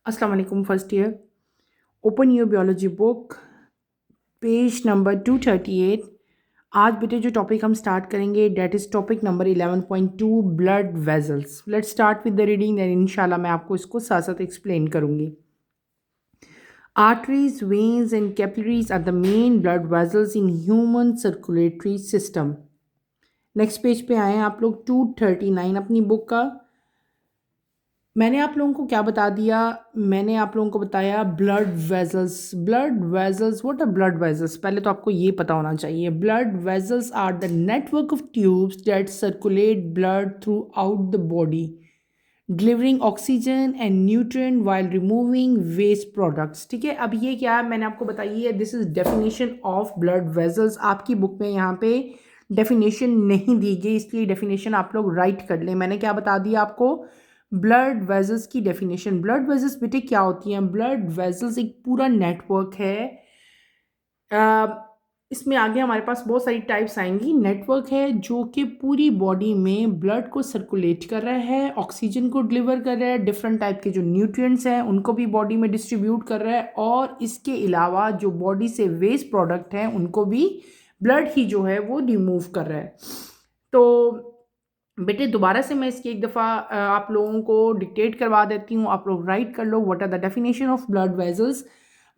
अस्सलाम वालेकुम first year. Open your biology book, page number 238। आज बेटे जो टॉपिक हम स्टार्ट करेंगे that is topic number 11.2 blood vessels. Let's start with the reading, then इंशाल्लाह मैं आपको इसको साथ साथ एक्सप्लेन करूँगी। Arteries, veins and capillaries are the main blood vessels in human circulatory system। Next page पे आए हैं आप लोग 239 अपनी बुक का। मैंने आप लोगों को क्या बता दिया? मैंने आप लोगों को बताया blood vessels. Blood vessels, what are blood vessels? पहले तो आपको ये पता होना चाहिए। Blood vessels are the network of tubes that circulate blood throughout the body, delivering oxygen and nutrient while removing waste products. ठीक है, अब ये क्या है मैंने आपको बताई है, this is definition of blood vessels. आपकी बुक में यहाँ पे डेफिनेशन नहीं दी गई, इसलिए डेफिनेशन आप लोग राइट कर लें। मैंने क्या बता दिया आपको? ब्लड वेजल्स की डेफिनेशन। ब्लड वेजल्स बेटे क्या होती हैं? ब्लड वेजल्स एक पूरा नेटवर्क है। इसमें आगे हमारे पास बहुत सारी टाइप्स आएंगी। नेटवर्क है जो कि पूरी बॉडी में ब्लड को सर्कुलेट कर रहा है, ऑक्सीजन को डिलीवर कर रहा है, डिफरेंट टाइप के जो न्यूट्रिएंट्स हैं उनको भी बॉडी में डिस्ट्रीब्यूट कर रहा है, और इसके अलावा जो बॉडी से वेस्ट प्रोडक्ट हैं उनको भी ब्लड ही जो है वो रिमूव कर रहा है। तो बेटे दोबारा से मैं इसकी एक दफ़ा आप लोगों को डिक्टेट करवा देती हूँ, आप लोग राइट कर लो। What are the definition of blood vessels?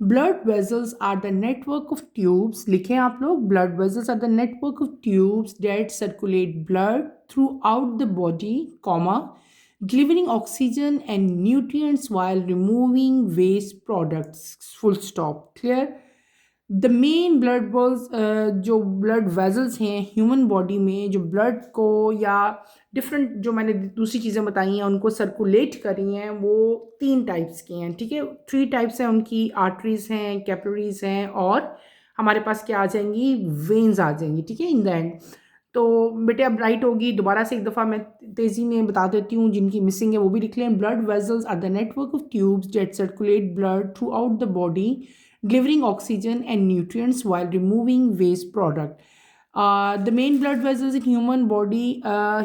Blood vessels are the network of tubes. लिखें आप लोग, blood vessels are the network of tubes that circulate blood throughout the body, comma, delivering oxygen and nutrients while removing waste products, full stop। clear? The main blood balls, जो blood vessels हैं human body में, जो blood को या different जो मैंने दूसरी चीज़ें बताई हैं उनको सर्कुलेट करी हैं, वो 3 टाइप्स की हैं। ठीक है, 3 टाइप्स हैं उनकी। आर्टरीज हैं, कैपिलरीज हैं, और हमारे पास क्या आ जाएंगी? वेन्स आ जाएंगी। ठीक है, इन द एंड। तो बेटे अब राइट होगी। दोबारा से एक दफ़ा मैं तेज़ी में बता देती हूँ, जिनकी मिसिंग है वो भी लिख लें। Blood vessels are the network of tubes that circulate blood throughout the body, delivering oxygen and nutrients while removing waste product। The main blood vessels in human body,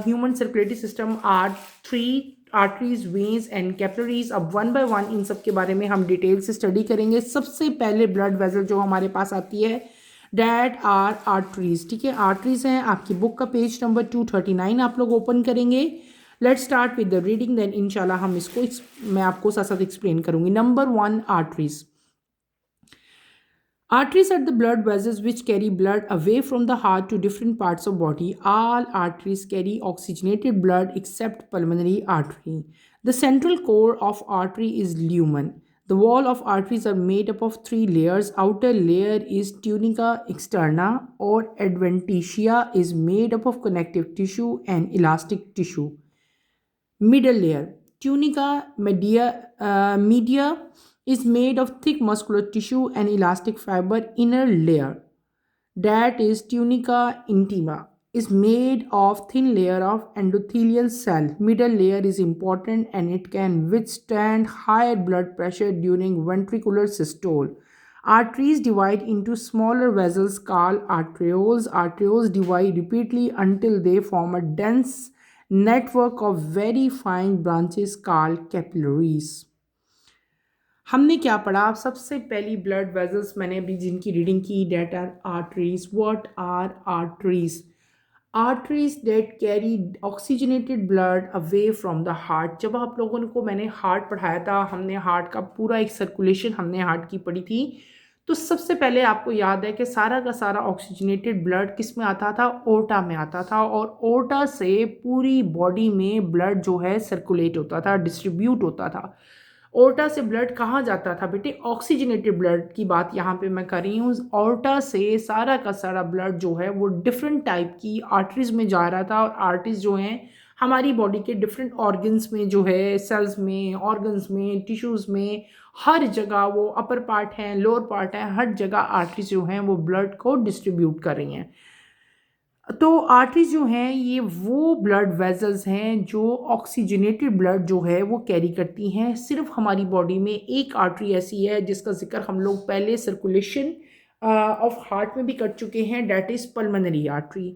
human circulatory system are 3: arteries, veins and capillaries। अब one by one in सब के बारे में हम detail से study करेंगे। सबसे पहले ब्लड वेसल जो हमारे पास आती है, डेट आर आर्टरीज। ठीक है, आर्टरीज हैं। आपकी बुक का पेज नंबर 239 आप लोग ओपन करेंगे। Let's start with the reading, then इंशाल्लाह हम इसको मैं आपको साथ साथ एक्सप्लेन करूंगी। Number 1, arteries. Arteries are the blood vessels which carry blood away from the heart to different parts of body. All arteries carry oxygenated blood except pulmonary artery. The central core of artery is lumen. The wall of arteries are made up of 3 layers. Outer layer is tunica externa or adventitia, is made up of connective tissue and elastic tissue. Middle layer, tunica media, is made of thick muscular tissue and elastic fiber. Inner layer, that is tunica intima, is made of thin layer of endothelial cell. Middle layer is important and it can withstand higher blood pressure during ventricular systole. Arteries divide into smaller vessels called arterioles. Arterioles divide repeatedly until they form a dense network of very fine branches called capillaries। हमने क्या पढ़ा? सबसे पहली blood vessels मैंने अभी जिनकी reading की, that are arteries. What are arteries? Arteries that carry oxygenated blood away from the heart. जब आप लोगों को मैंने हार्ट पढ़ाया था, हमने हार्ट का पूरा एक सर्कुलेशन हमने हार्ट की पढ़ी थी, तो सबसे पहले आपको याद है कि सारा का सारा ऑक्सीजनेटेड ब्लड किस में आता था? ओर्टा में आता था, और ओर्टा से पूरी बॉडी में ब्लड जो है सर्कुलेट होता था, डिस्ट्रीब्यूट होता था। ओर्टा से ब्लड कहाँ जाता था बेटे? ऑक्सीजनेटेड ब्लड की बात यहाँ पे मैं कर रही हूँ। ओर्टा से सारा का सारा ब्लड जो है वो डिफरेंट टाइप की आर्टरीज में जा रहा था, और आर्टरीज जो हैं हमारी बॉडी के डिफरेंट ऑर्गन्स में जो है, सेल्स में, ऑर्गन्स में, टिश्यूज़ में, हर जगह, वो अपर पार्ट है, लोअर पार्ट है, हर जगह आर्टरीज जो हैं वो ब्लड को डिस्ट्रीब्यूट कर रही हैं। तो आर्टरीज जो हैं ये वो ब्लड वेजल्स हैं जो ऑक्सीजनेटेड ब्लड जो है वो कैरी करती हैं। सिर्फ हमारी बॉडी में एक आर्टरी ऐसी है जिसका जिक्र हम लोग पहले सर्कुलेशन ऑफ हार्ट में भी कर चुके हैं, डेट इज़ पल्मोनरी आर्टरी।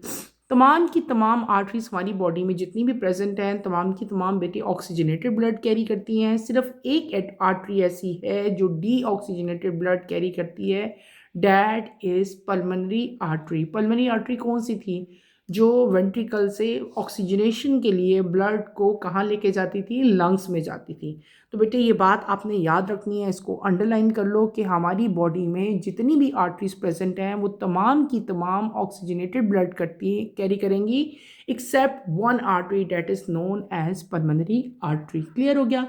तमाम की तमाम आर्टरीज हमारी बॉडी में जितनी भी प्रेजेंट हैं तमाम की तमाम बेटे ऑक्सीजनेटेड ब्लड कैरी करती हैं। सिर्फ एक आर्टरी ऐसी है जो डी ऑक्सीजनेटेड ब्लड कैरी करती है, that is pulmonary artery. Pulmonary artery कौन सी थी? जो वेंट्रिकल से ऑक्सीजनेशन के लिए ब्लड को कहाँ लेके जाती थी? लंग्स में जाती थी। तो बेटे ये बात आपने याद रखनी है, इसको अंडरलाइन कर लो कि हमारी बॉडी में जितनी भी आर्टरीज प्रेजेंट हैं वो तमाम की तमाम ऑक्सीजनेटेड ब्लड कैरी करेंगी except one artery that is known as pulmonary artery. Clear हो गया?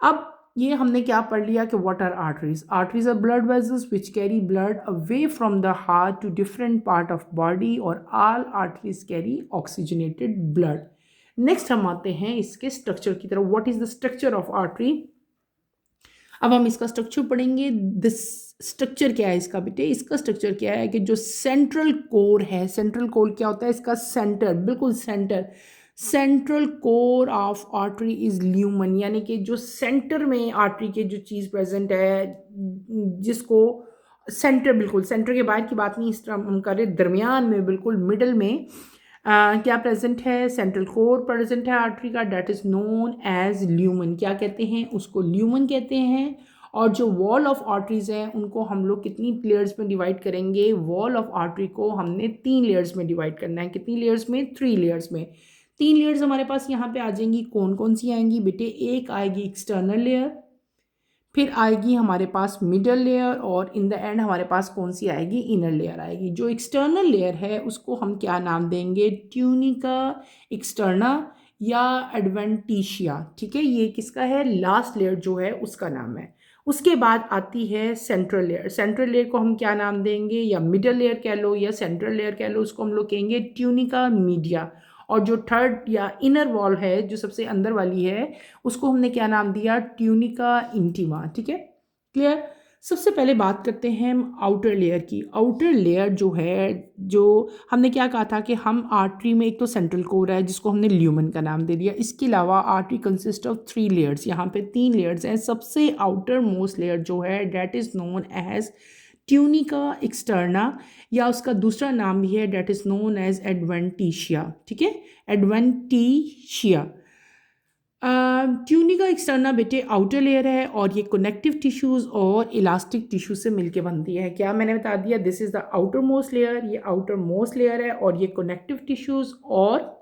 अब ये हमने क्या पढ़ लिया कि what are arteries? Arteries are blood vessels which carry blood away from the heart to different part of body और all arteries carry oxygenated blood. Next हम आते हैं इसके स्ट्रक्चर की तरफ। What is the structure of artery? अब हम इसका स्ट्रक्चर पढ़ेंगे। दिस स्ट्रक्चर क्या है इसका बेटे? इसका स्ट्रक्चर क्या है कि जो सेंट्रल कोर है, सेंट्रल कोर क्या होता है? इसका सेंटर, बिल्कुल centre, central core of artery is lumen, यानी कि जो सेंटर में आर्टरी के जो चीज़ प्रेजेंट है, जिसको सेंटर, बिल्कुल सेंटर के बाहर की बात नहीं, इस तरह हम कर रहे, दरमियान में बिल्कुल मिडल में क्या प्रेजेंट है? सेंट्रल कोर प्रेजेंट है आर्टरी का, that is known as lumen. क्या कहते हैं उसको? ल्यूमन कहते हैं। और जो वॉल ऑफ आर्टरीज हैं उनको हम लोग कितनी लेयर्स में डिवाइड करेंगे? वॉल ऑफ आर्टरी को हमने 3 लेयर्स में डिवाइड करना है। कितनी लेयर्स में? 3 लेयर्स में। 3 लेयर्स हमारे पास यहाँ पे आ जाएंगी। कौन कौन सी आएंगी बेटे? एक आएगी एक्सटर्नल लेयर, फिर आएगी हमारे पास मिडल लेयर, और इन द एंड हमारे पास कौन सी आएगी? इनर लेयर आएगी। जो एक्सटर्नल लेयर है उसको हम क्या नाम देंगे? ट्यूनिका एक्सटर्ना या एडवेंटिशिया। ठीक है, ये किसका है? लास्ट लेयर जो है उसका नाम है। उसके बाद आती है सेंट्रल लेयर। सेंट्रल लेयर को हम क्या नाम देंगे? या मिडल लेयर कह लो या सेंट्रल लेयर कह लो, उसको हम लोग कहेंगे ट्यूनिका मीडिया। और जो थर्ड या इनर वॉल है, जो सबसे अंदर वाली है, उसको हमने क्या नाम दिया? Tunica intima. ठीक है, क्लियर? सबसे पहले बात करते हैं हम आउटर लेयर की। आउटर लेयर जो है, जो हमने क्या कहा था कि हम आर्टरी में एक तो सेंट्रल कोर है जिसको हमने ल्यूमन का नाम दे दिया। इसके अलावा आर्टरी कंसिस्ट ऑफ 3 लेयर्स। यहाँ पे 3 लेयर्स हैं। सबसे आउटर मोस्ट लेयर जो है that is known as tunica externa, या उसका दूसरा नाम भी है that is known as adventitia. ठीक है, एडवेंटिशिया। ट्यूनिका एक्सटर्ना बेटे आउटर लेयर है और ये कनेक्टिव टिश्यूज़ और इलास्टिक टिश्यू से मिलके बनती है। क्या मैंने बता दिया? This is the outer most layer. ये आउटर मोस्ट लेयर है और ये कनेक्टिव टिश्यूज़ और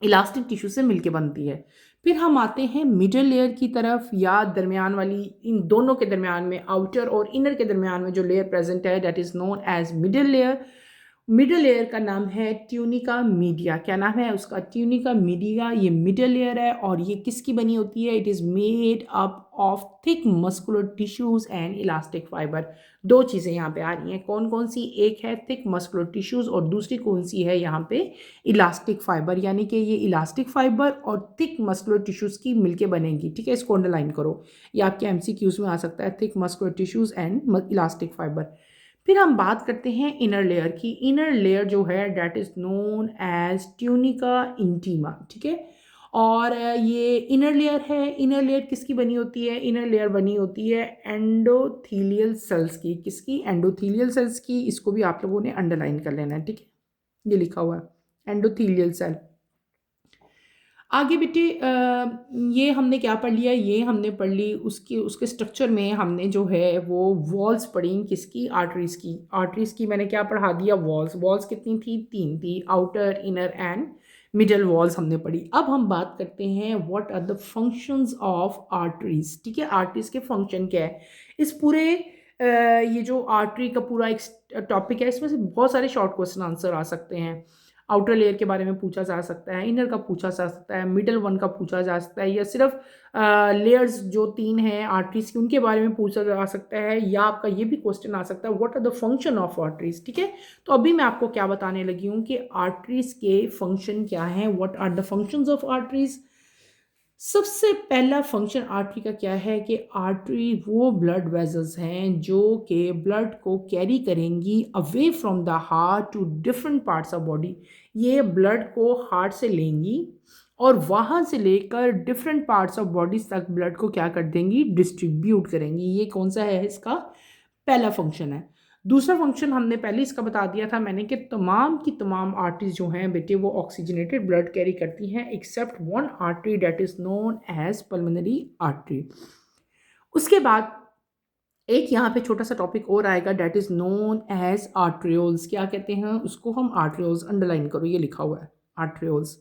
इलास्टिक टिश्यू से मिलके बनती है। फिर हम आते हैं मिडल लेयर की तरफ, या दरमियान वाली, इन दोनों के दरमियान में, आउटर और इनर के दरमियान में जो लेयर प्रेजेंट है that is known as middle layer. Middle layer का नाम है ट्यूनिका मीडिया। क्या नाम है उसका? Tunica media. ये मिडल लेयर है और ये किसकी बनी होती है? It is made up of thick muscular tissues and elastic fibre. 2 चीज़ें यहाँ पे आ रही हैं। कौन कौन सी? एक है थिक मस्कुलर टिश्यूज़ और दूसरी कौन सी है यहाँ पे? Elastic fibre. यानी कि ये इलास्टिक फाइबर और थिक मस्कुलर टिश्यूज़ की मिलके बनेगी। ठीक है, इसको अंडरलाइन करो, ये आपके MCQs में आ सकता है, thick muscular tissues and elastic fibre. फिर हम बात करते हैं इनर लेयर की। इनर लेयर जो है that is known as tunica intima. ठीक है, और ये इनर लेयर है। इनर लेयर किसकी बनी होती है? इनर लेयर बनी होती है एंडोथीलियल सेल्स की। किसकी? एंडोथीलियल सेल्स की। इसको भी आप लोगों ने अंडरलाइन कर लेना है। ठीक है, ये लिखा हुआ है एंडोथीलियल सेल। आगे बेटे ये हमने क्या पढ़ लिया? ये हमने पढ़ ली उसके स्ट्रक्चर में हमने जो है वो वॉल्स पढ़ी। किसकी? आर्टरीज की। आर्टरीज की मैंने क्या पढ़ा दिया? वॉल्स। वॉल्स कितनी थी? 3 थी, outer, inner and middle walls हमने पढ़ी। अब हम बात करते हैं what are the functions of arteries. ठीक है, आर्टरीज के फंक्शन क्या है? इस पूरे ये जो आर्टरी का पूरा एक टॉपिक है, इसमें से बहुत सारे शॉर्ट क्वेश्चन आंसर आ सकते हैं। आउटर लेयर के बारे में पूछा जा सकता है, इनर का पूछा जा सकता है, मिडल वन का पूछा जा सकता है, या सिर्फ लेयर्स जो 3 हैं आर्टरीज की उनके बारे में पूछा जा सकता है, या आपका ये भी क्वेश्चन आ सकता है what are the function of arteries. ठीक है, तो अभी मैं आपको क्या बताने लगी हूँ कि आर्टरीज के फंक्शन क्या हैं, what are the functions of arteries. सबसे पहला फंक्शन आर्टरी का क्या है कि आर्टरी वो ब्लड वेजल्स हैं जो कि ब्लड को कैरी करेंगी away from the heart to different parts of body. ये ब्लड को हार्ट से लेंगी और वहाँ से लेकर डिफरेंट पार्ट्स ऑफ बॉडीज तक ब्लड को क्या कर देंगी? डिस्ट्रीब्यूट करेंगी। ये कौन सा है? इसका पहला फंक्शन है। दूसरा फंक्शन हमने पहले इसका बता दिया था मैंने कि तमाम की तमाम आर्टरीज जो हैं बेटे वो ऑक्सीजनेटेड ब्लड कैरी करती हैं except one artery that is known as pulmonary artery. उसके बाद एक यहाँ पे छोटा सा टॉपिक और आएगा that is known as arterioles. क्या कहते हैं उसको हम? आर्ट्रियोल्स। अंडरलाइन करो, ये लिखा हुआ है arterioles.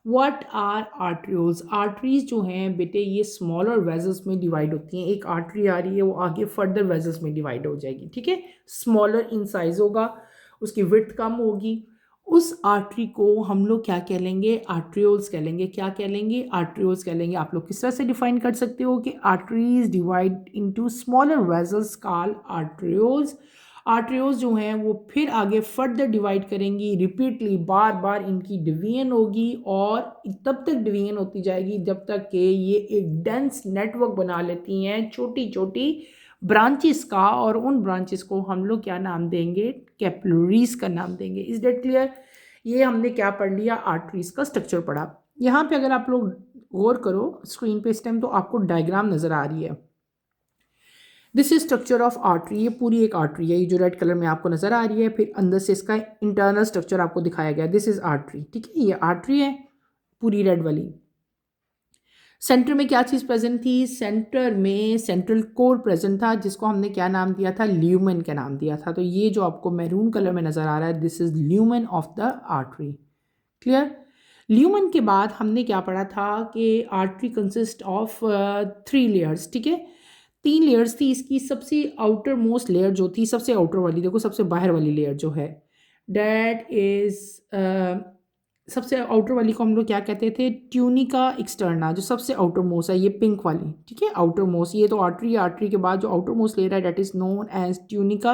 What are arterioles? Arteries जो हैं बेटे ये स्मॉलर वेजल्स में डिवाइड होती हैं। एक आर्टरी आ रही है वो आगे फर्दर वेजल्स में डिवाइड हो जाएगी, ठीक है। स्मॉलर इन साइज होगा, उसकी विड्थ कम होगी। उस आर्टरी को हम लोग क्या कह लेंगे? आर्ट्रियोल्स कह लेंगे। क्या कह लेंगे? आर्ट्रियोल्स कह लेंगे। आप लोग किस तरह से डिफाइन कर सकते हो कि arteries divide into smaller vessels called arterioles. Arterioles जो हैं वो फिर आगे फर्दर डिवाइड करेंगी रिपीटली, बार बार इनकी डिवीजन होगी और तब तक डिवीजन होती जाएगी जब तक कि ये एक डेंस नेटवर्क बना लेती हैं छोटी छोटी ब्रांचेस का, और उन ब्रांचेस को हम लोग क्या नाम देंगे? कैपिलरीज का नाम देंगे। Is that clear? ये हमने क्या पढ़ लिया? आर्टरीज का स्ट्रक्चर पढ़ा। यहाँ पे अगर आप लोग गौर करो स्क्रीन पे इस टाइम तो आपको डायग्राम नजर आ रही है। This is structure of artery. ये पूरी एक आर्टरी है, ये जो रेड कलर में आपको नजर आ रही है। फिर अंदर से इसका इंटरनल स्ट्रक्चर आपको दिखाया गया। दिस इज आर्टरी, ठीक है। ये आर्टरी है पूरी रेड वाली। सेंटर में क्या चीज़ प्रेजेंट थी? सेंटर में सेंट्रल कोर प्रेजेंट था जिसको हमने क्या नाम दिया था? ल्यूमेन का नाम दिया था। तो ये जो आपको मैरून कलर में नजर आ रहा है this is lumen of the artery. Clear? Lumen के बाद हमने क्या पढ़ा था कि आर्टरी कंसिस्ट ऑफ 3 लेयर्स, ठीक है। 3 लेयर्स थी इसकी। सबसे आउटर मोस्ट लेयर जो थी, सबसे आउटर वाली, देखो सबसे बाहर वाली लेयर जो है डेट इज सबसे आउटर वाली को हम लोग क्या कहते थे? Tunica externa. जो सबसे आउटर मोस्ट है ये पिंक वाली, ठीक है। आउटर मोस्ट ये तो आर्टरी, आर्टरी के बाद जो आउटर मोस्ट लेयर है that is known as tunica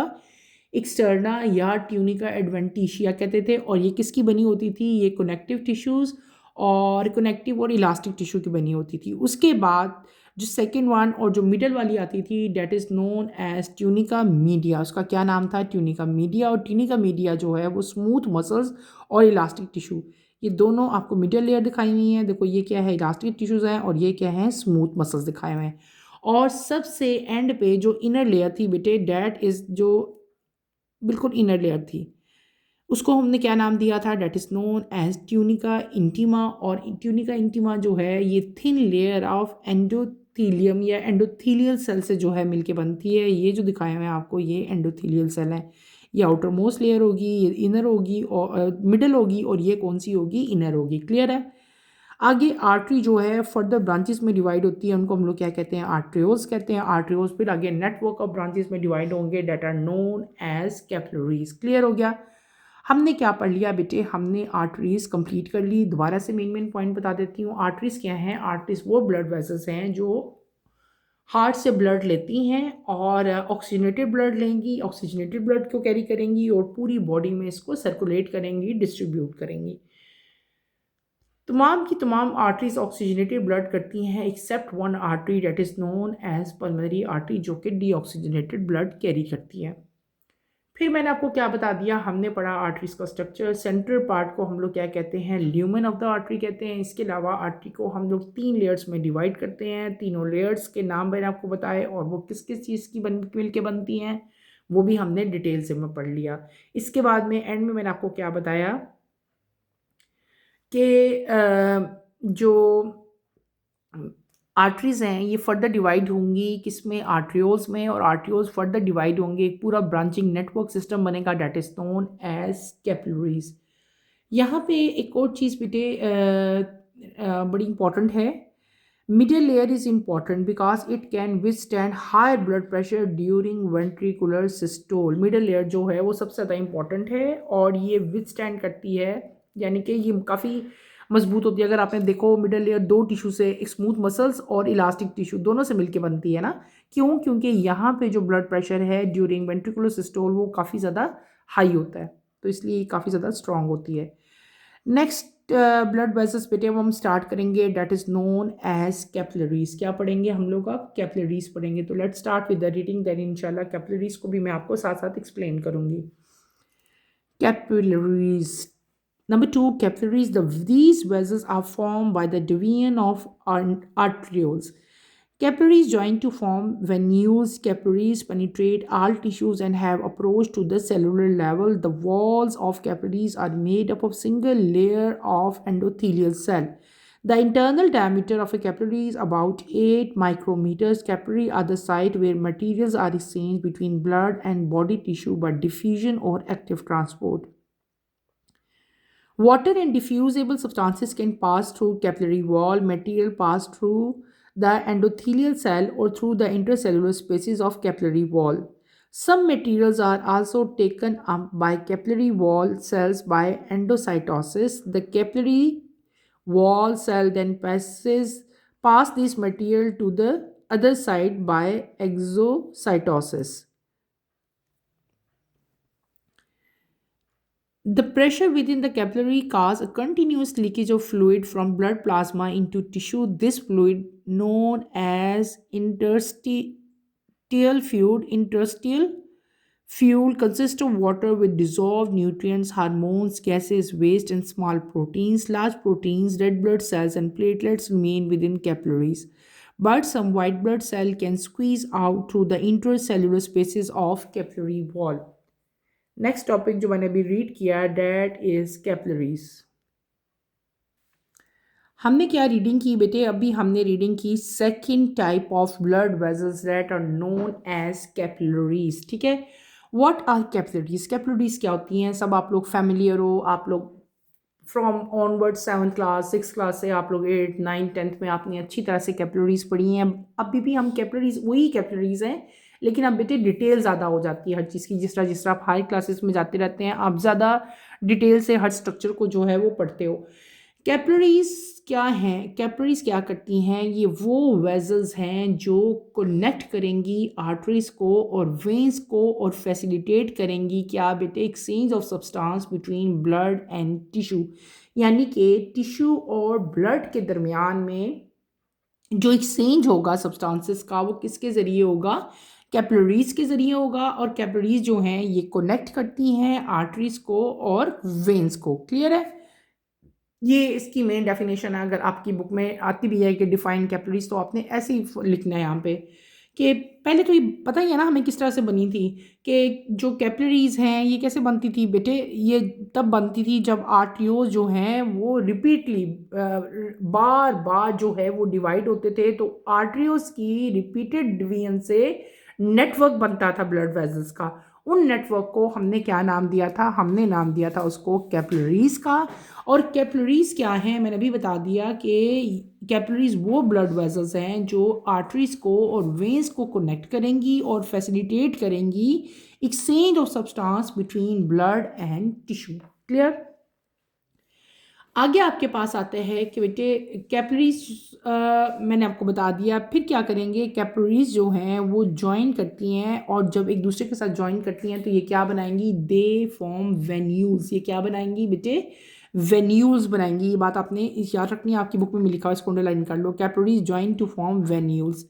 externa या ट्यूनिका एडवेंटिशिया कहते थे। और ये किसकी बनी होती थी? ये कनेक्टिव टिश्यूज़ और कनेक्टिव और इलास्टिक टिश्यू की बनी होती थी। उसके बाद जो सेकेंड वन और जो मिडल वाली आती थी that is known as tunica media. उसका क्या नाम था? Tunica media. और ट्यूनिका मीडिया जो है वो स्मूथ मसल्स और इलास्टिक टिश्यू, ये दोनों आपको मिडल लेयर दिखाई हुई हैं। देखो ये क्या है? इलास्टिक टिश्यूज़ हैं और ये क्या है? स्मूथ मसल्स दिखाए हुए हैं। और सबसे एंड पे जो इनर लेयर थी बेटे डेट इज़ जो बिल्कुल इनर लेयर थी उसको हमने क्या नाम दिया था? That is known as tunica intima. और ट्यूनिका इंटीमा जो है ये थिन लेयर ऑफ एंडोथीलियम या एंडोथीलियल सेल से जो है मिलके बनती है। ये जो दिखाया हुआ है आपको ये एंडोथीलियल सेल है। ये आउटर मोस्ट लेयर होगी, ये इनर होगी और मिडल होगी, और ये कौन सी होगी? इनर होगी। क्लियर है? आगे आर्टरी जो है फर्दर ब्रांचेस में डिवाइड होती है, उनको हम लोग क्या कहते हैं? आर्ट्रियोल्स कहते हैं। आर्ट्रियोल्स फिर आगे नेटवर्क ऑफ ब्रांचेस में डिवाइड होंगे that are known as capillaries. Clear हो गया? हमने क्या पढ़ लिया बेटे? हमने आर्टरीज कंप्लीट कर ली। दोबारा से मेन पॉइंट बता देती हूँ। आर्टरीज क्या हैं? आर्टरीज वो ब्लड वेसल्स हैं जो हार्ट से ब्लड लेती हैं और ऑक्सीजनेटेड ब्लड लेंगी, ऑक्सीजनेटेड ब्लड को कैरी करेंगी और पूरी बॉडी में इसको सर्कुलेट करेंगी, डिस्ट्रीब्यूट करेंगी। तमाम की तमाम आर्टरीज ऑक्सीजनेटेड ब्लड करती हैं except one artery that is known as pulmonary artery जो कि डीऑक्सीजनेटेड ब्लड कैरी करती है। फिर मैंने आपको क्या बता दिया? हमने पढ़ा आर्टरीज का स्ट्रक्चर। सेंट्रल पार्ट को हम लोग क्या कहते हैं? ल्यूमेन ऑफ द आर्टरी कहते हैं। इसके अलावा आर्टरी को हम लोग 3 लेयर्स में डिवाइड करते हैं। तीनों लेयर्स के नाम मैंने आपको बताए और वो किस किस चीज़ की मिल के बनती हैं वो भी हमने डिटेल से में पढ़ लिया। इसके बाद में एंड में मैंने आपको क्या बताया कि जो आर्टरीज हैं ये फर्दर डिवाइड होंगी किसमें? आर्ट्रियोल्स में। और आर्ट्रियोल्स फर्दर डिवाइड होंगे, एक पूरा ब्रांचिंग नेटवर्क सिस्टम बनेगा that is known as capillaries. यहाँ पे एक और चीज़ बेटे बड़ी इंपॉर्टेंट है। Middle layer is important because it can withstand higher blood pressure during ventricular systole. Middle layer जो है वो सबसे ज़्यादा इंपॉर्टेंट है और ये विथस्टैंड करती है, यानी कि ये काफ़ी मजबूत होती है। अगर आपने देखो मिडल लेयर 2 टिश्यू से, एक स्मूथ मसल्स और इलास्टिक टिश्यू दोनों से मिलकर बनती है ना। क्यों? क्योंकि यहाँ पे जो ब्लड प्रेशर है ड्यूरिंग वेंट्रिकुलर सिस्टोल वो काफ़ी ज़्यादा हाई होता है, तो इसलिए काफ़ी ज़्यादा स्ट्रांग होती है। नेक्स्ट ब्लड वेसल्स बेटे हम स्टार्ट करेंगे that is known as capillaries. क्या पढ़ेंगे हम लोग? अब कैपिलरीज पढ़ेंगे। तो let's start with the reading, then इंशाल्लाह कैपिलरीज को भी मैं आपको साथ साथ एक्सप्लेन करूँगी। Capillaries Number 2, capillaries. These vessels are formed by the division of arterioles. Capillaries join to form venules. Capillaries penetrate all tissues and have approached to the cellular level. The walls of capillaries are made up of single layer of endothelial cell. The internal diameter of a capillary is about 8 micrometers. Capillary are the site where materials are exchanged between blood and body tissue by diffusion or active transport. Water and diffusible substances can pass through capillary wall. Material pass through the endothelial cell or through the intercellular spaces of capillary wall. Some materials are also taken up by capillary wall cells by endocytosis. The capillary wall cell then pass this material to the other side by exocytosis. The pressure within the capillary causes a continuous leakage of fluid from blood plasma into tissue. This fluid, known as interstitial fluid, consists of water with dissolved nutrients, hormones, gases, waste, and small proteins. Large proteins, red blood cells, and platelets remain within capillaries. But some white blood cell can squeeze out through the intercellular spaces of capillary wall. Next topic जो मैंने अभी read किया date is capillaries. हमने क्या reading की बेटे? अभी हमने रीडिंग की second type of blood vessels that are known as capillaries. ठीक है, व्हाट आर कैपिलरीज? कैपिलरीज क्या होती हैं? सब आप लोग फैमिलियर हो, आप लोग from onward 7th class 6th class से आप लोग 8th 9th 10th में आपने अच्छी तरह से कैपिलरीज पढ़ी हैं। अभी भी हम कैपिलरीज वही कैपिलरीज हैं, लेकिन अब बेटे डिटेल ज़्यादा हो जाती है हर चीज़ की। जिस तरह आप हाई क्लासेस में जाते रहते हैं, आप ज़्यादा डिटेल से हर स्ट्रक्चर को जो है वो पढ़ते हो। कैपिलरीज क्या हैं? कैपिलरीज क्या करती हैं? ये वो वेजल्स हैं जो कनेक्ट करेंगी आर्टरीज को और वेंस को और फैसिलिटेट करेंगी क्या बेटे? Exchange of substance between blood and tissue, यानी कि टिश्यू और ब्लड के दरमियान में जो एक्सचेंज होगा सब्सटेंसेस का, वो किसके ज़रिए होगा? कैपिलरीज के ज़रिए होगा। और कैपिलरीज जो हैं ये कनेक्ट करती हैं आर्टरीज को और वेंस को। क्लियर है? ये इसकी मेन डेफिनेशन है। अगर आपकी बुक में आती भी है कि डिफाइन कैपिलरीज, तो आपने ऐसे ही लिखना है यहाँ पे कि पहले तो ये पता ही है ना हमें किस तरह से बनी थी, कि जो कैपिलरीज हैं ये कैसे बनती थी बेटे? ये तब बनती थी जब आर्टरियोज जो हैं वो रिपीटली बार बार जो है वो डिवाइड होते थे। तो आर्टरियोज की रिपीटेड डिवीजन से नेटवर्क बनता था ब्लड वेजल्स का। उन नेटवर्क को हमने क्या नाम दिया था? हमने नाम दिया था उसको कैपिलरीज का। और कैपिलरीज क्या हैं? मैंने अभी बता दिया कि कैपिलरीज वो ब्लड वेजल्स हैं जो आर्टरीज को और वेंस को कनेक्ट करेंगी और फैसिलिटेट करेंगी exchange of substance between blood and tissue. Clear? आगे आपके पास आते हैं कि बेटे कैपिलरीज मैंने आपको बता दिया। फिर क्या करेंगे? कैपिलरीज जो हैं वो ज्वाइन करती हैं, और जब एक दूसरे के साथ ज्वाइन करती हैं तो ये क्या बनाएंगी? They form venules. ये क्या बनाएंगी बेटे? वेन्यूल्स बनाएंगी। ये बात आपने याद रखनी है, आपकी बुक में लिखा है, इसको अंडरलाइन कर लो। Capillaries join to form venules.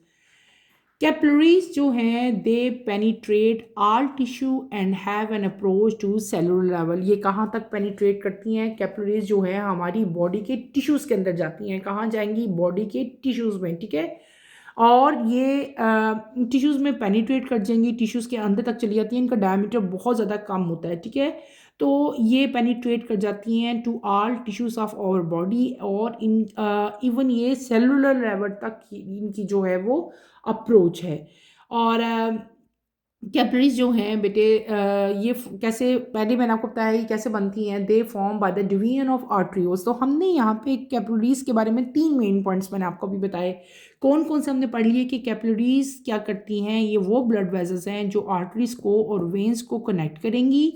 Capillaries जो हैं they penetrate all tissue and have an approach to cellular level. ये कहाँ तक पेनिट्रेट करती हैं? कैपिलरीज जो है हमारी बॉडी के टिश्यूज़ के अंदर जाती हैं। कहाँ जाएंगी? बॉडी के टिश्यूज़ में। ठीक है, और ये टिश्यूज़ में पेनिट्रेट कर जाएंगी, टिश्यूज़ के अंदर तक चली जाती हैं। इनका डायमीटर बहुत ज़्यादा कम होता है। ठीक है, तो ये पेनिट्रेट कर जाती हैं to all tissues of our body, और इन इवन ये सेलुलर लेवल तक इनकी जो है वो अप्रोच है। और कैपिलरीज जो हैं बेटे ये कैसे, पहले मैंने आपको बताया ये कैसे बनती हैं? They form by the division of arterioles. तो हमने यहाँ पे कैपिलरीज के बारे में 3 मेन पॉइंट्स मैंने आपको अभी बताए। कौन कौन से हमने पढ़ लिए कि कैपिलरीज क्या करती हैं? ये वो ब्लड वेजल्स हैं जो आर्टरीज को और वेंस को कनेक्ट करेंगी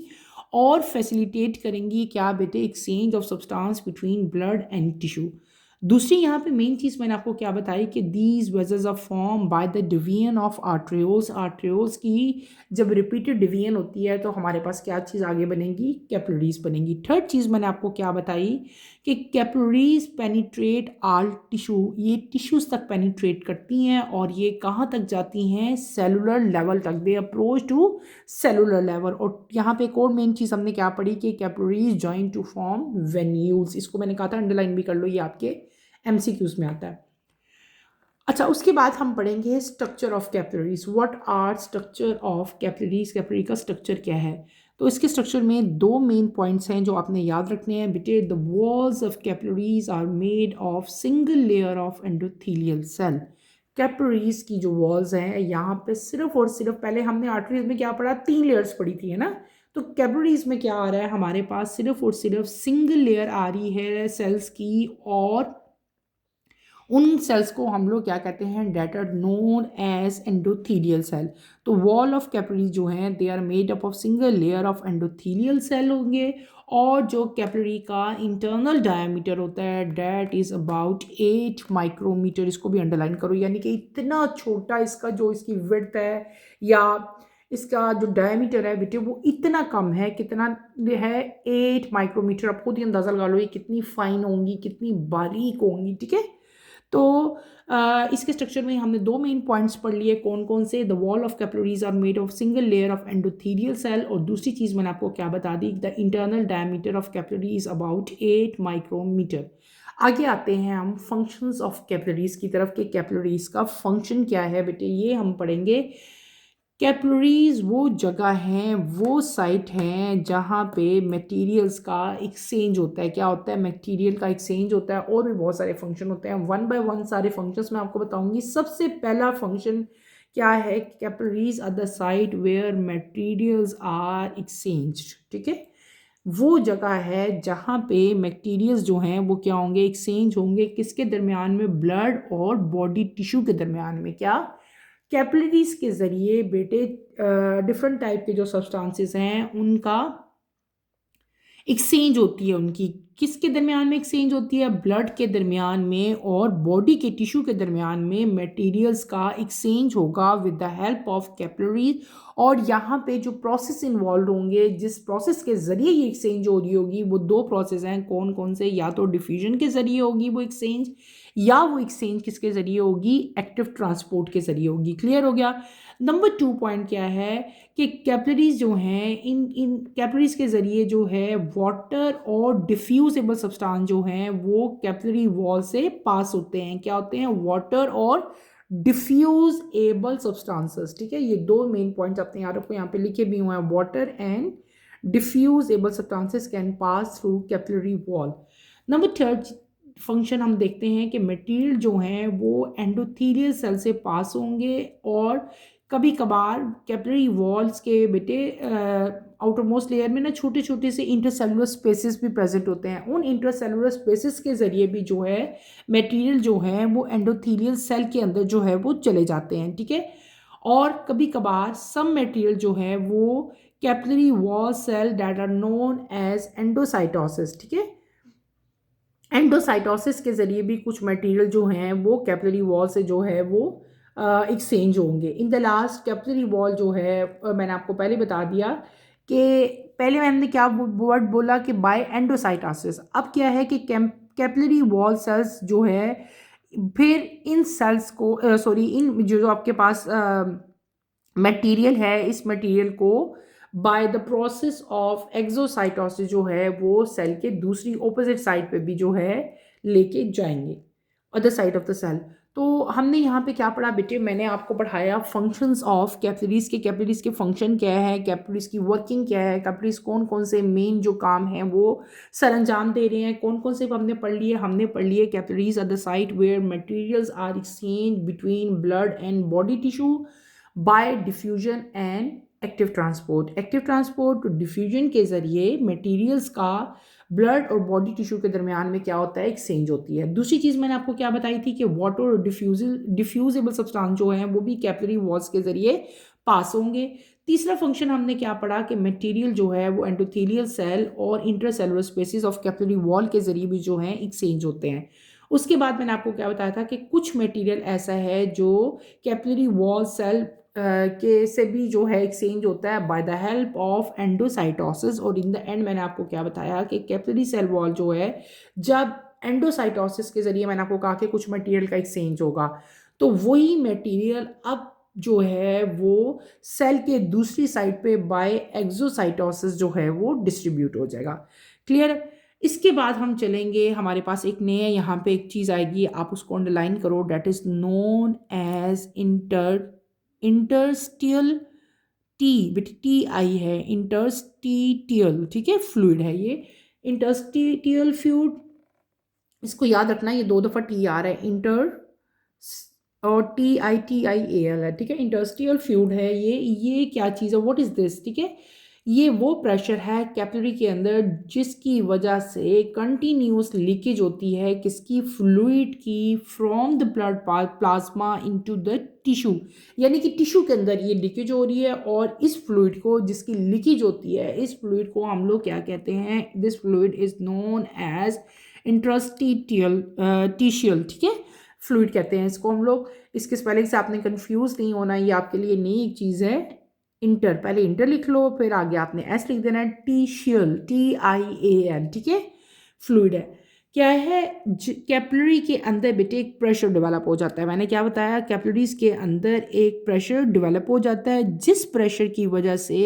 और फैसिलिटेट करेंगी क्या बेटे? Exchange of substance between blood and tissue. दूसरी यहाँ पे मेन चीज़ मैंने आपको क्या बताई कि these vessels are form by the division of arterioles. Arterioles की जब रिपीटेड डिवीजन होती है तो हमारे पास क्या चीज़ आगे बनेगी? कैपिलरीज बनेगी। थर्ड चीज़ मैंने आपको क्या बताई कि कैपिलरीज पेनिट्रेट ऑल टिश्यू। ये टिश्यूज़ तक पेनिट्रेट करती हैं और ये कहाँ तक जाती हैं? सेलुलर लेवल तक। They approach to cellular level. और यहाँ पे एक और मेन चीज़ हमने क्या पढ़ी कि capillaries join to form venules. इसको मैंने कहा था अंडरलाइन भी कर लो, ये आपके MCQs में आता है। अच्छा, उसके बाद हम पढ़ेंगे structure of capillaries. What are structure of capillaries, capillary का स्ट्रक्चर क्या है। तो इसके स्ट्रक्चर में दो मेन पॉइंट्स हैं जो आपने याद रखने हैं बेटे। The walls of capillaries are made of single layer of endothelial cell. Capillaries की जो वॉल्स हैं यहाँ पे सिर्फ और सिर्फ, पहले हमने आर्टरीज में क्या पढ़ा, 3 लेयर्स पढ़ी थी, है ना। तो कैपिलरीज में क्या आ रहा है हमारे पास, सिर्फ और सिर्फ सिंगल लेयर आ रही है सेल्स की, और उन सेल्स को हम लोग क्या कहते हैं, that are known as endothelial cell. तो वॉल ऑफ कैपिलरी जो हैं they are made up of single layer of endothelial cell होंगे, और जो कैपिलरी का इंटरनल डायमीटर होता है डेट इज अबाउट 8 माइक्रोमीटर। इसको भी अंडरलाइन करो, यानी कि इतना छोटा इसका जो इसकी विड्थ है या इसका जो डायमीटर है बेटे वो इतना कम है, कितना है, 8 माइक्रोमीटर। आप खुद ही अंदाजा लगा लो ये कितनी फाइन होंगी, कितनी बारीक होंगी, ठीक है। तो इसके स्ट्रक्चर में हमने दो मेन पॉइंट्स पढ़ लिए, कौन कौन से, the wall of capillaries are made of single layer of endothelial cell, और दूसरी चीज मैंने आपको क्या बता दी, the internal diameter of capillary is about 8 micrometre. आगे आते हैं हम फंक्शंस ऑफ कैपिलरीज की तरफ, कि कैपिलरीज का फंक्शन क्या है बेटे, ये हम पढ़ेंगे। कैपिलरीज वो जगह हैं, वो साइट हैं जहाँ पे मटेरियल्स का एक्सचेंज होता है। क्या होता है, मटेरियल का एक्सचेंज होता है, और भी बहुत सारे फंक्शन होते हैं। वन बाय वन सारे फंक्शंस मैं आपको बताऊंगी। सबसे पहला फंक्शन क्या है, capillaries are the site where materials are exchanged, ठीक है। वो जगह है जहाँ पे मटेरियल्स जो हैं वो क्या होंगे, एक्सचेंज होंगे, किसके दरमियान में, ब्लड और बॉडी टिश्यू के दरमियान में। क्या, कैपिलरीज के ज़रिए बेटे डिफरेंट टाइप के जो सब्सटेंसेस हैं उनका एक्सचेंज होती है। उनकी किसके दरमियान में एक्सचेंज होती है, ब्लड के दरमियान में और बॉडी के टिश्यू के दरमियान में मटेरियल्स का एक्सचेंज होगा with the help of capillaries. और यहाँ पे जो प्रोसेस इन्वॉल्व होंगे, जिस प्रोसेस के ज़रिए ये एक्सचेंज हो रही होगी, वो दो प्रोसेस हैं, कौन कौन से, या तो डिफ्यूजन के ज़रिए होगी वो एक्सचेंज, या वो एक्सचेंज किसके ज़रिए होगी, एक्टिव ट्रांसपोर्ट के ज़रिए होगी। क्लियर हो गया। नंबर 2 पॉइंट क्या है कि कैपिलरीज जो हैं, इन कैपिलरीज के ज़रिए जो है वाटर और डिफ्यूजेबल सब्सटेंस जो हैं वो कैपिलरी वॉल से पास होते हैं। क्या होते हैं, वाटर और डिफ्यूजेबल सब्सटेंसेस, ठीक है। ये दो मेन पॉइंट्स अपने याद रखो, यहाँ पे लिखे भी हुए हैं, water and diffusible substances can pass through capillary wall. Number 3 function हम देखते हैं कि मटेरियल जो हैं वो एंडोथेलियल सेल से पास होंगे, और कभी कभार कैपिलरी वॉल्स के बेटे आउटर मोस्ट लेयर में ना छोटे छोटे से इंटरसेलुलर स्पेसेस भी प्रेजेंट होते हैं। उन इंटरसेलुलर स्पेसेस के ज़रिए भी जो है मटेरियल जो है वो एंडोथेलियल सेल के अंदर जो है वो चले जाते हैं, ठीक है। और कभी कभार सम मटेरियल जो है वो capillary wall cell that are known as endocytosis, ठीक है। एंडोसाइटोसिस के ज़रिए भी कुछ मटेरियल जो हैं वो कैपिलरी वॉल से जो है वो एक्सचेंज होंगे। In the last capillary wall जो है मैंने आपको पहले बता दिया कि पहले मैंने क्या वर्ड बोला कि बाय एंडोसाइटोसिस। अब क्या है कि कैपिलरी वॉल सेल्स जो है फिर इन सेल्स को सॉरी इन जो आपके पास मटेरियल है, इस मटेरियल को by the process of exocytosis जो है वो सेल के दूसरी ऑपोजिट साइड पे भी जो है लेके जाएंगे, other side of the cell. तो हमने यहाँ पे क्या पढ़ा बेटे, मैंने आपको पढ़ाया फंक्शंस ऑफ कैपिलरीज के। कैपिलरीज के फंक्शन क्या है, कैपिलरीज की वर्किंग क्या है, कैपिलरीज कौन कौन से मेन जो काम हैं वो सर अंजाम दे रहे हैं, कौन कौन से हमने पढ़ लिए। हमने पढ़ लिए capillaries are the site where materials are exchange between blood and body tissue by diffusion and active transport. Active transport diffusion के ज़रिए मटेरियल्स का ब्लड और बॉडी टिश्यू के दरमियान में क्या होता है, एक्सचेंज होती है। दूसरी चीज़ मैंने आपको क्या बताई थी कि वाटर और डिफ्यूजेबल सब्सटेंस जो हैं वो भी कैपिलरी वॉल्स के ज़रिए पास होंगे। तीसरा फंक्शन हमने क्या पढ़ा कि मटेरियल जो है वो एंडोथेलियल सेल और intercellular spaces of capillary wall के ज़रिए भी जो है एक्सचेंज होते हैं। उसके बाद मैंने आपको क्या बताया था कि कुछ मटेरियल ऐसा है जो कैपिलरी वॉल सेल के से भी जो है एक्सचेंज होता है by the help of endocytosis. और इन द एंड मैंने आपको क्या बताया कि कैपिलरी सेल वॉल जो है, जब एंडोसाइटोसिस के जरिए मैंने आपको कहा कि कुछ मटेरियल का एक्सचेंज होगा, तो वही मटेरियल अब जो है वो सेल के दूसरी साइड पे बाय एक्सोसाइटोसिस जो है वो डिस्ट्रीब्यूट हो जाएगा। क्लियर। इसके बाद हम चलेंगे, हमारे पास एक नया यहाँ पे एक चीज़ आएगी, आप उसको अंडरलाइन करो, that is known as interstitial T, बेटी टी आई है, इंटरस्टिटियल, ठीक है, फ्लूइड है ये इंटरस्टिटियल फ्लूइड। इसको याद रखना, ये दो दफ़ा टी आ रहा है, इंटर और TITIAL है, ठीक है, इंटरस्टियल फ्लूइड है ये क्या चीज़ है, व्हाट इज़ दिस, ठीक है। ये वो प्रेशर है कैपिलरी के अंदर जिसकी वजह से कंटिन्यूस लीकेज होती है किसकी, फ्लूइड की, from the blood plasma into the tissue, यानी कि टिश्यू के अंदर ये लीकेज हो रही है, और इस फ्लूइड को, जिसकी लीकेज होती है, इस फ्लूइड को हम लोग क्या कहते हैं, this fluid is known as interstitial टिशियल, ठीक है, फ्लूइड कहते हैं इसको हम लोग। इसके स्पेलिंग से आपने कंफ्यूज नहीं होना, ये आपके लिए नई एक चीज़ है। इंटर, पहले इंटर लिख लो, फिर आगे आपने एस लिख देना है, टीशियल, TIAL, ठीक है, फ्लूइड है। क्या है, कैपिलरी के अंदर बेटे एक प्रेशर डेवलप हो जाता है, मैंने क्या बताया, कैपिलरीज के अंदर एक प्रेशर डेवलप हो जाता है, जिस प्रेशर की वजह से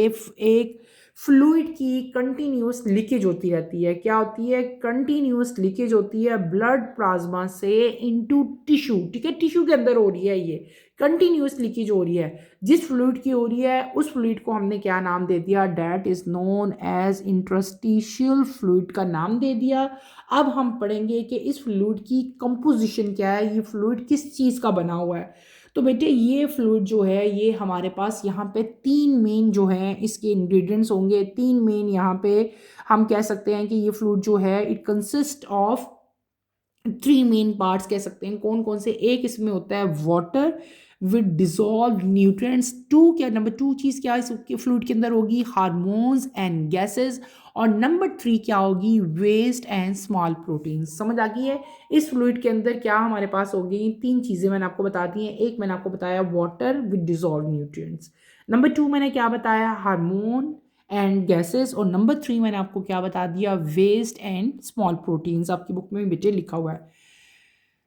एक फ्लूइड की कंटिन्यूस लीकेज होती रहती है, क्या होती है, कंटिन्यूस लीकेज होती है ब्लड प्लाज्मा से इनटू टिश्यू, ठीक है, टिश्यू के अंदर हो रही है, ये कंटिन्यूस लीकेज हो रही है, जिस फ्लूइड की हो रही है उस फ्लूइड को हमने क्या नाम दे दिया, that is known as interstitial fluid का नाम दे दिया। अब हम पढ़ेंगे कि इस फ्लूइड की कंपोजिशन क्या है, ये फ्लूइड किस चीज़ का बना हुआ है। तो बेटे ये फ्लूइड जो है, ये हमारे पास यहाँ पे तीन मेन जो है इसके इंग्रेडिएंट्स होंगे, तीन मेन यहाँ पे हम कह सकते हैं कि ये फ्लूइड जो है it consist of three main parts कह सकते हैं, कौन कौन से, एक इसमें होता है water with dissolve nutrients, two क्या, नंबर टू चीज़ क्या इस फ्लूइड के अंदर होगी, हार्मोन्स एंड गैसेस, और नंबर थ्री क्या होगी, वेस्ट एंड स्मॉल प्रोटीन्स। समझ आ गई है, इस फ्लूइड के अंदर क्या हमारे पास होगी, तीन चीज़ें मैंने आपको बता दी हैं, एक मैंने आपको बताया water with dissolve nutrients, number two मैंने क्या बताया, हार्मोन एंड गैसेस, और नंबर थ्री मैंने आपको क्या बता दिया, वेस्ट एंड स्मॉल प्रोटीन्स, आपकी बुक में बेटे लिखा हुआ है।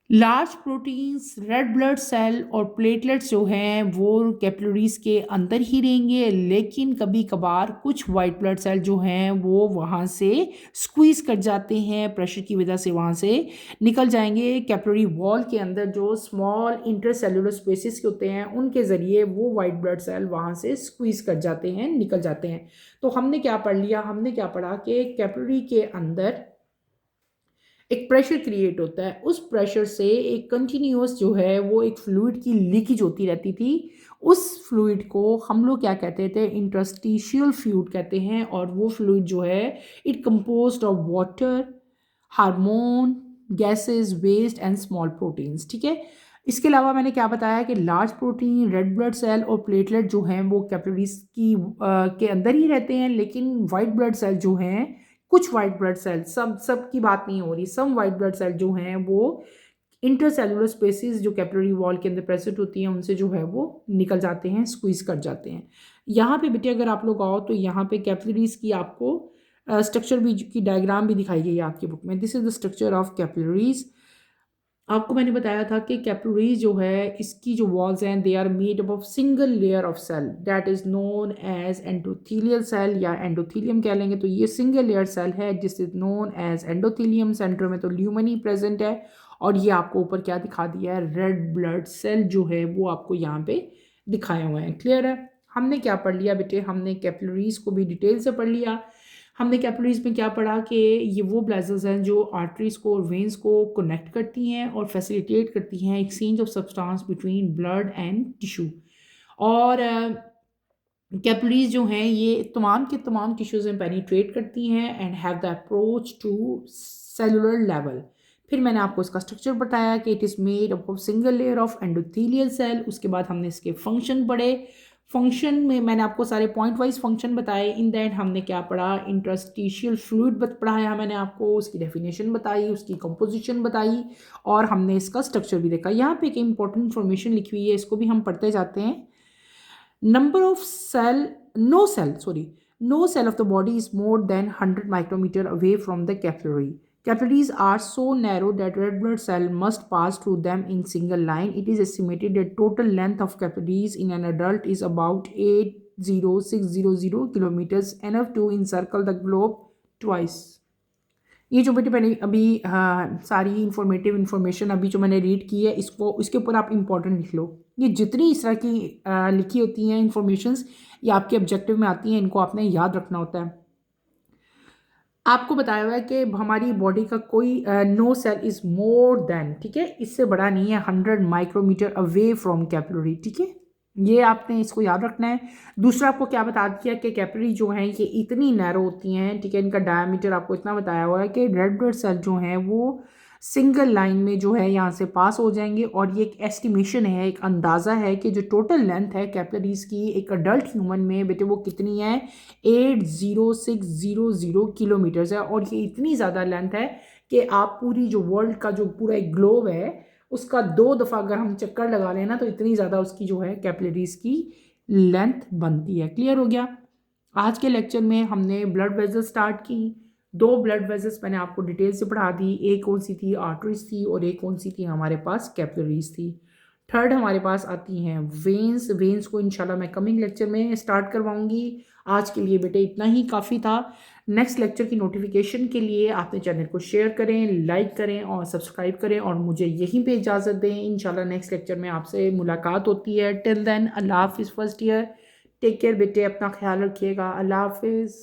Large proteins, red blood cell और प्लेटलेट्स जो हैं वो कैपिलरीज के अंदर ही रहेंगे, लेकिन कभी कभार कुछ वाइट ब्लड सेल जो हैं वो वहाँ से स्क्वीज कर जाते हैं, प्रेशर की वजह से वहाँ से निकल जाएंगे, कैपिलरी वॉल के अंदर जो स्मॉल इंटरसेलुलर स्पेसिस होते हैं उनके ज़रिए वो वाइट ब्लड सेल वहाँ से स्क्वीज कर जाते हैं, निकल जाते हैं। तो हमने क्या पढ़ लिया, हमने क्या पढ़ा कि कैपिलरी के अंदर एक प्रेशर क्रिएट होता है, उस प्रेशर से एक कंटिन्यूअस जो है वो एक फ्लूइड की लीकेज होती रहती थी, उस फ्लूइड को हम लोग क्या कहते थे, इंटरस्टिशियल फ्लूइड कहते हैं, और वो फ्लूइड जो है it composed of water, hormone, gases, waste and small proteins, ठीक है। इसके अलावा मैंने क्या बताया कि large protein, red blood cell और प्लेटलेट जो हैं वो कैपिलरीज की के अंदर ही रहते हैं, लेकिन वाइट ब्लड सेल जो हैं, कुछ वाइट ब्लड सेल, सब की बात नहीं हो रही, सम वाइट ब्लड सेल जो हैं वो इंटरसेलुलर स्पेसिस जो कैपिलरी वॉल के अंदर प्रेजेंट होती हैं उनसे जो है वो निकल जाते हैं, स्क्वीज कर जाते हैं। यहाँ पे बेटे अगर आप लोग आओ तो यहाँ पे कैपिलरीज की आपको स्ट्रक्चर भी की डायग्राम भी दिखाई गई है आपकी बुक में, this is the structure of capillaries. आपको मैंने बताया था कि कैपिलरीज जो है इसकी जो वॉल्स हैं they are made up of single layer of cell that is known as endothelial cell या एंडोथेलियम कह लेंगे, तो ये सिंगल लेयर सेल है जिस is known as endothelium, centre में तो ल्यूमन ही प्रेजेंट है, और ये आपको ऊपर क्या दिखा दिया है, रेड ब्लड सेल जो है वो आपको यहाँ पे दिखाए हुए हैं, क्लियर है। हमने क्या पढ़ लिया बेटे, हमने कैपिलरीज को भी डिटेल से पढ़ लिया। हमने कैपिलरीज में क्या पढ़ा कि ये वो ब्लेजर्स हैं जो आर्टरीज को और वेन्स को कनेक्ट करती हैं और फैसिलिटेट करती हैं exchange of substance between blood and tissue, और कैपिलरीज जो हैं ये तमाम के तमाम टिश्यूज में पेनिट्रेट करती हैं and have the approach to cellular level. फिर मैंने आपको इसका स्ट्रक्चर बताया कि it is made up of single layer of endothelial cell. उसके बाद हमने इसके फंक्शन पढ़े, फंक्शन में मैंने आपको सारे पॉइंट वाइज फंक्शन बताए। इन द एंड हमने क्या पढ़ा, इंटरस्टिशियल फ्लूइड पढ़ाया मैंने आपको, उसकी डेफिनेशन बताई, उसकी कंपोजिशन बताई, और हमने इसका स्ट्रक्चर भी देखा। यहाँ पे एक इंपॉर्टेंट इन्फॉर्मेशन लिखी हुई है, इसको भी हम पढ़ते जाते हैं। Number of cell, no cell, sorry, no cell of the body is more than 100 micrometer away from the capillary. Capillaries are so narrow that red blood cell must pass through them in single line. It is estimated that total length of capillaries in an adult is about 80600 kilometers, enough to encircle the globe twice. ये जो बेटे मैंने अभी सारी information अभी जो मैंने read की है, इसको इसके ऊपर आप इंपॉर्टेंट लिख लो। ये जितनी इस तरह की लिखी होती हैं इंफॉर्मेशंस, ये आपके ऑब्जेक्टिव में आती हैं, इनको आपने याद रखना होता है। आपको बताया हुआ है कि हमारी बॉडी का कोई no cell is more than, ठीक है, इससे बड़ा नहीं है 100 माइक्रोमीटर अवे फ्रॉम कैपिलरी, ठीक है, ये आपने इसको याद रखना है। दूसरा आपको क्या बता दिया कि कैपिलरी जो हैं ये इतनी नैरो होती हैं, ठीक है, इनका डायमीटर आपको इतना बताया हुआ है कि रेड ब्लड सेल जो हैं वो सिंगल लाइन में जो है यहाँ से पास हो जाएंगे। और ये एक एस्टिमेशन है, एक अंदाज़ा है कि जो टोटल लेंथ है कैपिलरीज की एक अडल्ट ह्यूमन में बेटे वो कितनी है, 80600 किलोमीटर्स है। और ये इतनी ज़्यादा लेंथ है कि आप पूरी जो वर्ल्ड का जो पूरा एक ग्लोब है उसका 2 दफ़ा अगर हम चक्कर लगा लें ना, तो इतनी ज़्यादा उसकी जो है कैपिलरीज की लेंथ बनती है। क्लियर हो गया। आज के लेक्चर में हमने ब्लड वेजल स्टार्ट की। 2 ब्लड वेजल्स मैंने आपको डिटेल से पढ़ा दी, एक कौन सी थी, आर्टरीज थी, और एक कौन सी थी हमारे पास, कैपिलरीज थी। थर्ड हमारे पास आती हैं वेन्स। वेन्स को इंशाल्लाह मैं कमिंग लेक्चर में स्टार्ट करवाऊंगी। आज के लिए बेटे इतना ही काफ़ी था। नेक्स्ट लेक्चर की नोटिफिकेशन के लिए आपने चैनल को शेयर करें, लाइक करें और सब्सक्राइब करें, और मुझे यहीं पे इजाज़त दें। इंशाल्लाह नेक्स्ट लेक्चर में आपसे मुलाकात होती है। टिल देन अल्लाह हाफिज़ फर्स्ट ईयर। टेक केयर बेटे, अपना ख्याल रखिएगा। अल्लाह हाफिज़।